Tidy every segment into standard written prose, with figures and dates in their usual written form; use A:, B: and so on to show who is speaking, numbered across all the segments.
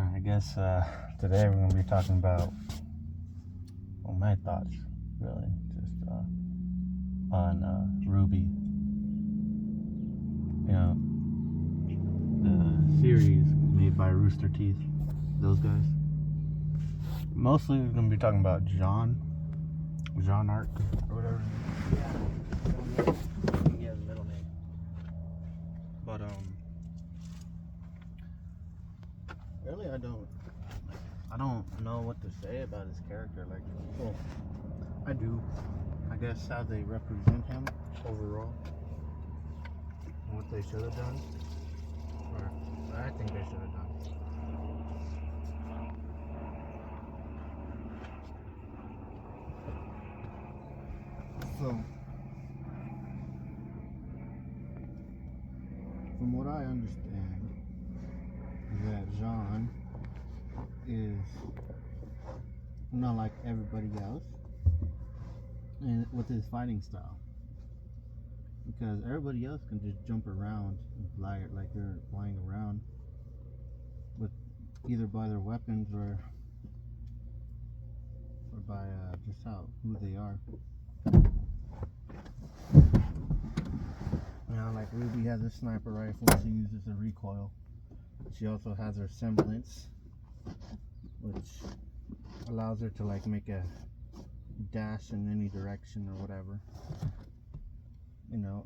A: I guess today we're going to be talking about, well, my thoughts, really, just on Ruby. You know, the series made by Rooster Teeth, those guys. Mostly we're going to be talking about Jean Arc, or whatever. Yeah, he has a middle name. But, really, I don't know what to say about his character. Like, well, I do. I guess how they represent him overall, and what they should have done, or what I think they should have done. So, from what I understand, that Jean is not like everybody else and with his fighting style, because everybody else can just jump around and fly like they're flying around with either by their weapons or by just who they are. You know, like Ruby has a sniper rifle, she uses a recoil. She also has her semblance, which allows her to like make a dash in any direction or whatever. You know,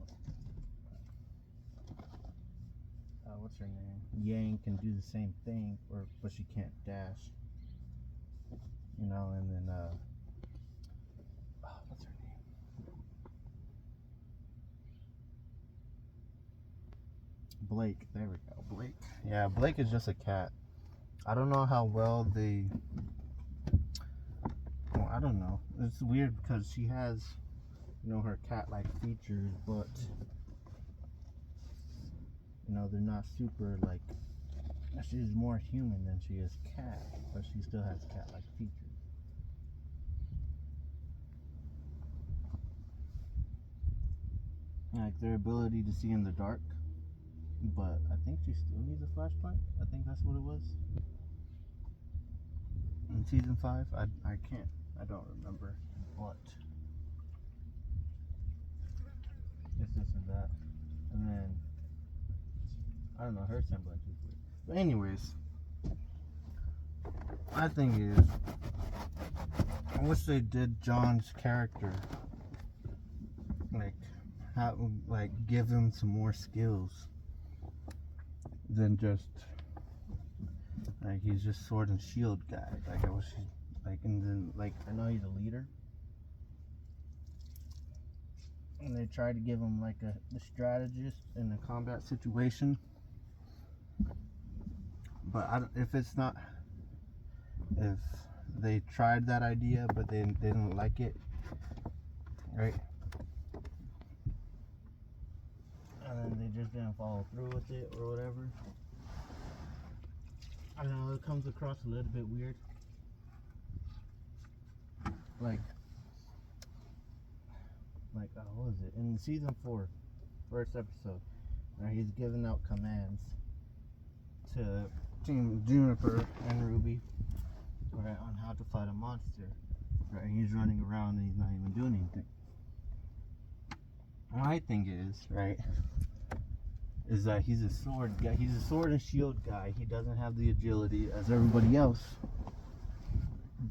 A: what's her name? Yang can do the same thing, but she can't dash. You know, and then what's her name? Blake. There we go. Blake. Yeah, Blake is just a cat. I don't know how well they. Well, I don't know. It's weird because she has, you know, her cat-like features, but you know they're not super like. She's more human than she is cat, but she still has cat-like features. Like their ability to see in the dark, but I think she still needs a flashlight. I think that's what it was in season 5. I don't remember, but it's this and that, and then I don't know, her semblance is weird. But anyways, my thing is, I wish they did John's character like give him some more skills than just like he's just sword and shield guy. Like I wish and then like I know he's a leader, and they tried to give him like a strategist in a combat situation. But if they tried that idea but they didn't like it, right? And then they just didn't follow through with it or whatever. I don't know, it comes across a little bit weird. Like what was it? In season 4, first episode, right, he's giving out commands to Team Juniper and Ruby, right, on how to fight a monster. Right, he's running around and he's not even doing anything. My thing is, right, is that he's a sword guy. He's a sword and shield guy. He doesn't have the agility as everybody else.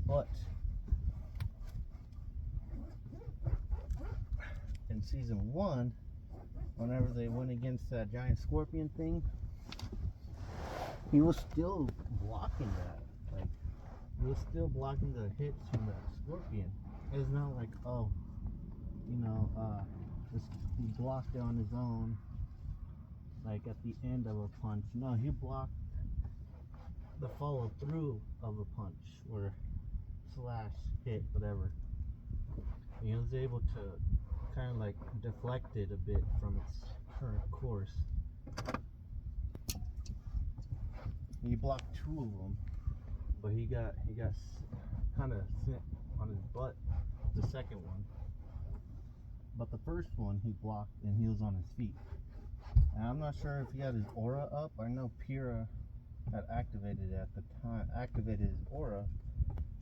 A: But in season 1, whenever they went against that giant scorpion thing, he was still blocking that. Like, he was still blocking the hits from that scorpion. It's not like, oh, you know, he blocked it on his own, like at the end of a punch. No, he blocked the follow through of a punch or slash hit, whatever. He was able to kind of like deflect it a bit from its current course. He blocked 2 of them, but he got kind of sent on his butt the second one. But the first one he blocked and he was on his feet. And I'm not sure if he had his aura up. I know Pyrrha had activated at the time, activated his aura,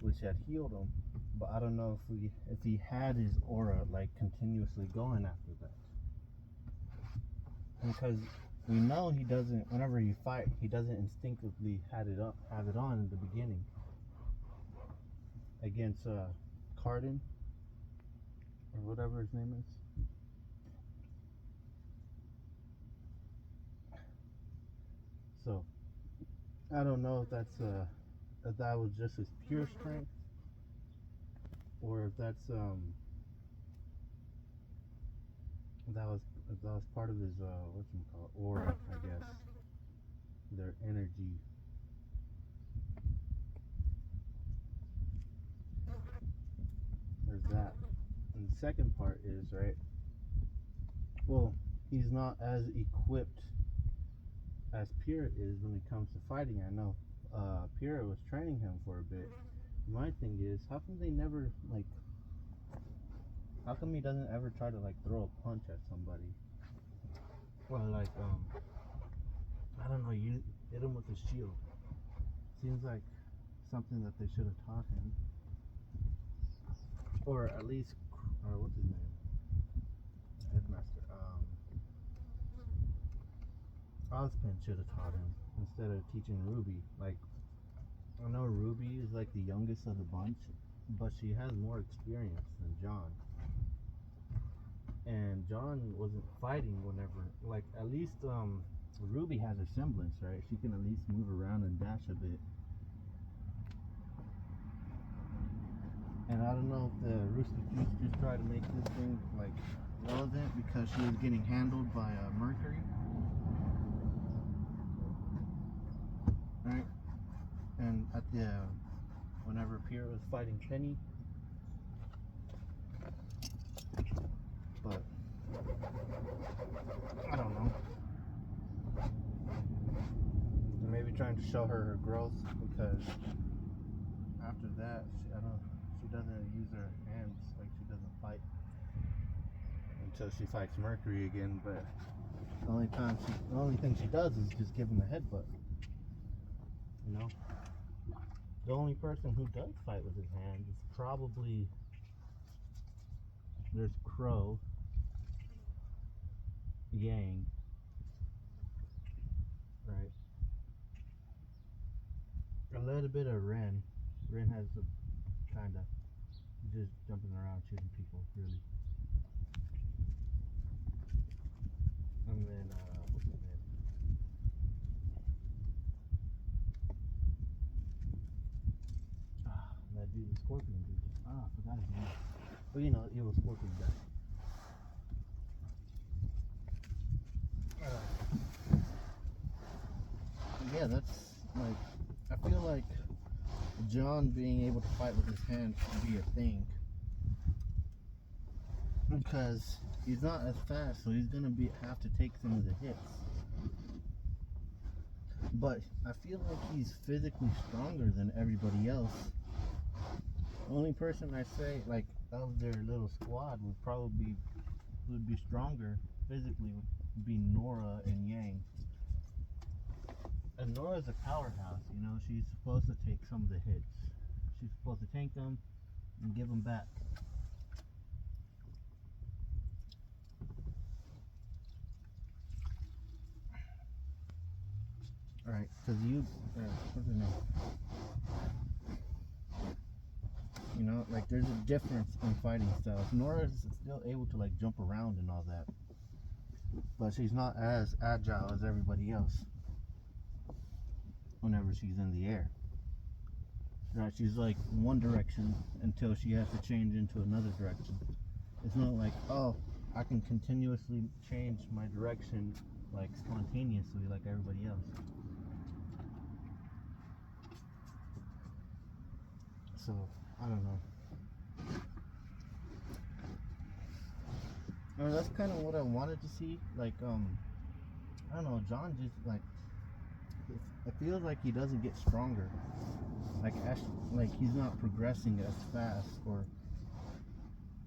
A: which had healed him. But I don't know if he had his aura like continuously going after that, because we know he doesn't. Whenever he fight, he doesn't instinctively have it on in the beginning against Cardin or whatever his name is. So I don't know if if that was just his pure strength, or if that was part of his whatchamacallit, aura, I guess. Their energy. There's that. And the second part is, right, well, he's not as equipped as Pyrrha is when it comes to fighting. I know Pyrrha was training him for a bit. My thing is, how come they never, like, how come he doesn't ever try to, like, throw a punch at somebody? Or, like, I don't know, you hit him with a shield. Seems like something that they should have taught him. Or at least, what's his name? Headmaster. Ozpin should have taught him instead of teaching Ruby. Like, I know Ruby is like the youngest of the bunch, but she has more experience than John. And John wasn't fighting whenever, like, at least Ruby has a semblance, right? She can at least move around and dash a bit. And I don't know if the Rooster Teeth just tried to make this thing like relevant because she was getting handled by Mercury. Right? And at the whenever Pyrrha was fighting Penny, but I don't know. They're maybe trying to show her growth, because after that, she doesn't use her hands, like she doesn't fight until she fights Mercury again. But the only thing she does is just give him a headbutt. You know, the only person who does fight with his hands is probably, there's Crow, Yang, right? A little bit of Ren. Ren has a kind of just jumping around shooting people, really. And then what's his name? That dude, the Scorpion dude. I forgot his name. But you know, evil Scorpion guy. Yeah, that's like, I feel like John being able to fight with his hands should be a thing, because he's not as fast, so he's gonna have to take some of the hits. But I feel like he's physically stronger than everybody else. The only person I say, like, of their little squad would be stronger physically would be Nora and Yang. And Nora's a powerhouse, you know. She's supposed to take some of the hits. She's supposed to tank them and give them back. Alright, because what's his name? You know, like, there's a difference in fighting styles. Nora's still able to, like, jump around and all that, but she's not as agile as everybody else whenever she's in the air. Right, she's like one direction until she has to change into another direction. It's not like, oh, I can continuously change my direction, like, spontaneously like everybody else. So, I don't know. I mean, that's kind of what I wanted to see. Like, I don't know, John just, like, it feels like he doesn't get stronger. Like he's not progressing as fast. Or,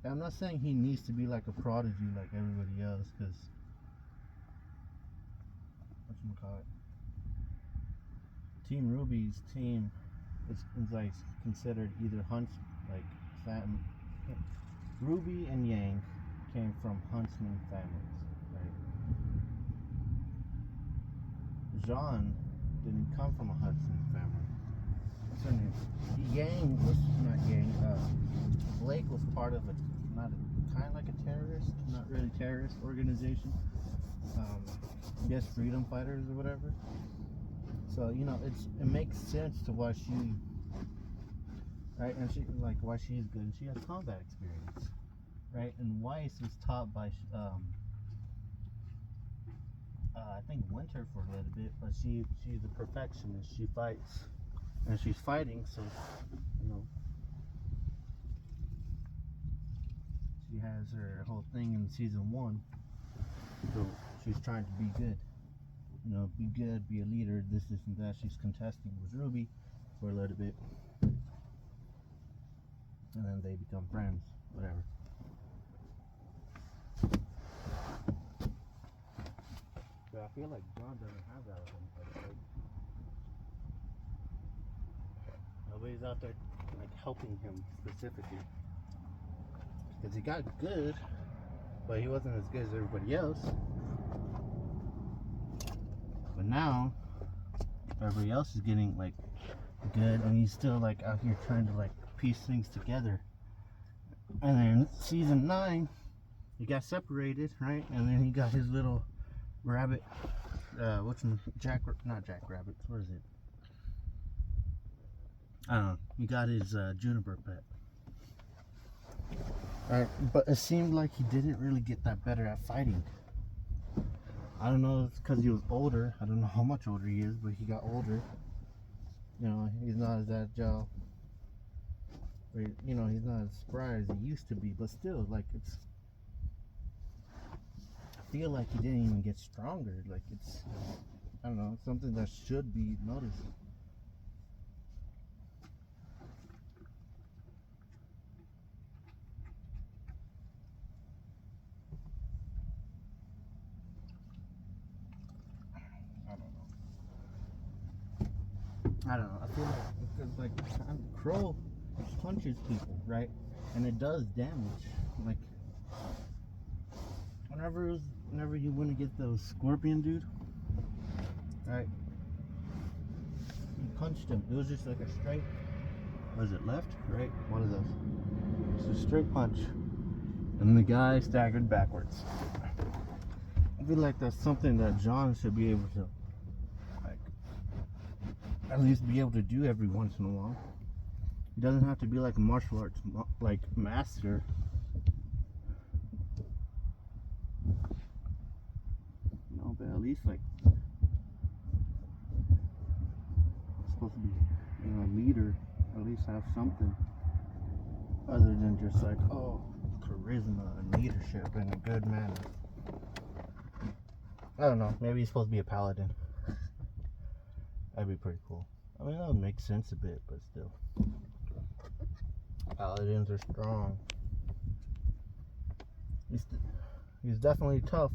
A: I'm not saying he needs to be like a prodigy like everybody else, because whatchamacallit, Team Ruby's team is like considered either hunts like fam. Ruby and Yang came from huntsman families, right? Jean didn't come from a huntsman family. What's her name? Yang was not Yang. Blake was part of a kind of like a terrorist, not really terrorist organization. I guess freedom fighters or whatever. So you know, it makes sense to why she, right? And she like why she's good. She has combat experience, right? And Weiss was taught by I think Winter for a little bit, but she's a perfectionist. She fights, and she's fighting, so you know she has her whole thing in season 1. So she's trying to be good. You know, be good, be a leader, this and that. She's contesting with Ruby for a little bit, and then they become friends, whatever. But I feel like John doesn't have that with him. Like, nobody's out there like helping him specifically, because he got good, but he wasn't as good as everybody else. But now everybody else is getting like good, and he's still like out here trying to like piece things together. And then season 9, he got separated, right? And then he got his little rabbit. What's not Jackrabbit? What is it? I don't know. He got his juniper pet. Alright, but it seemed like he didn't really get that better at fighting. I don't know if it's because he was older. I don't know how much older he is, but he got older. You know, he's not as agile. You know, he's not as spry as he used to be, but still, like, it's... I feel like he didn't even get stronger. Like, it's... I don't know, something that should be noticed. I don't know. I feel like because like Crow punches people, right? And it does damage. Like whenever you went to get those scorpion dude, right? You punched him. It was just like a straight. Was it left, right? One of those. It's a straight punch, and the guy staggered backwards. I feel like that's something that John should be able to. At least be able to do every once in a while. He doesn't have to be like a martial arts like master. No, but at least like supposed to be, you know, a leader. At least have something other than just like charisma and leadership and a good manner. I don't know. Maybe he's supposed to be a paladin. That'd be pretty cool. I mean, that would make sense a bit, but still. Paladins are strong. He's definitely tough.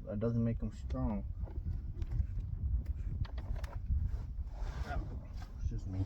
A: That doesn't make him strong. It's just me.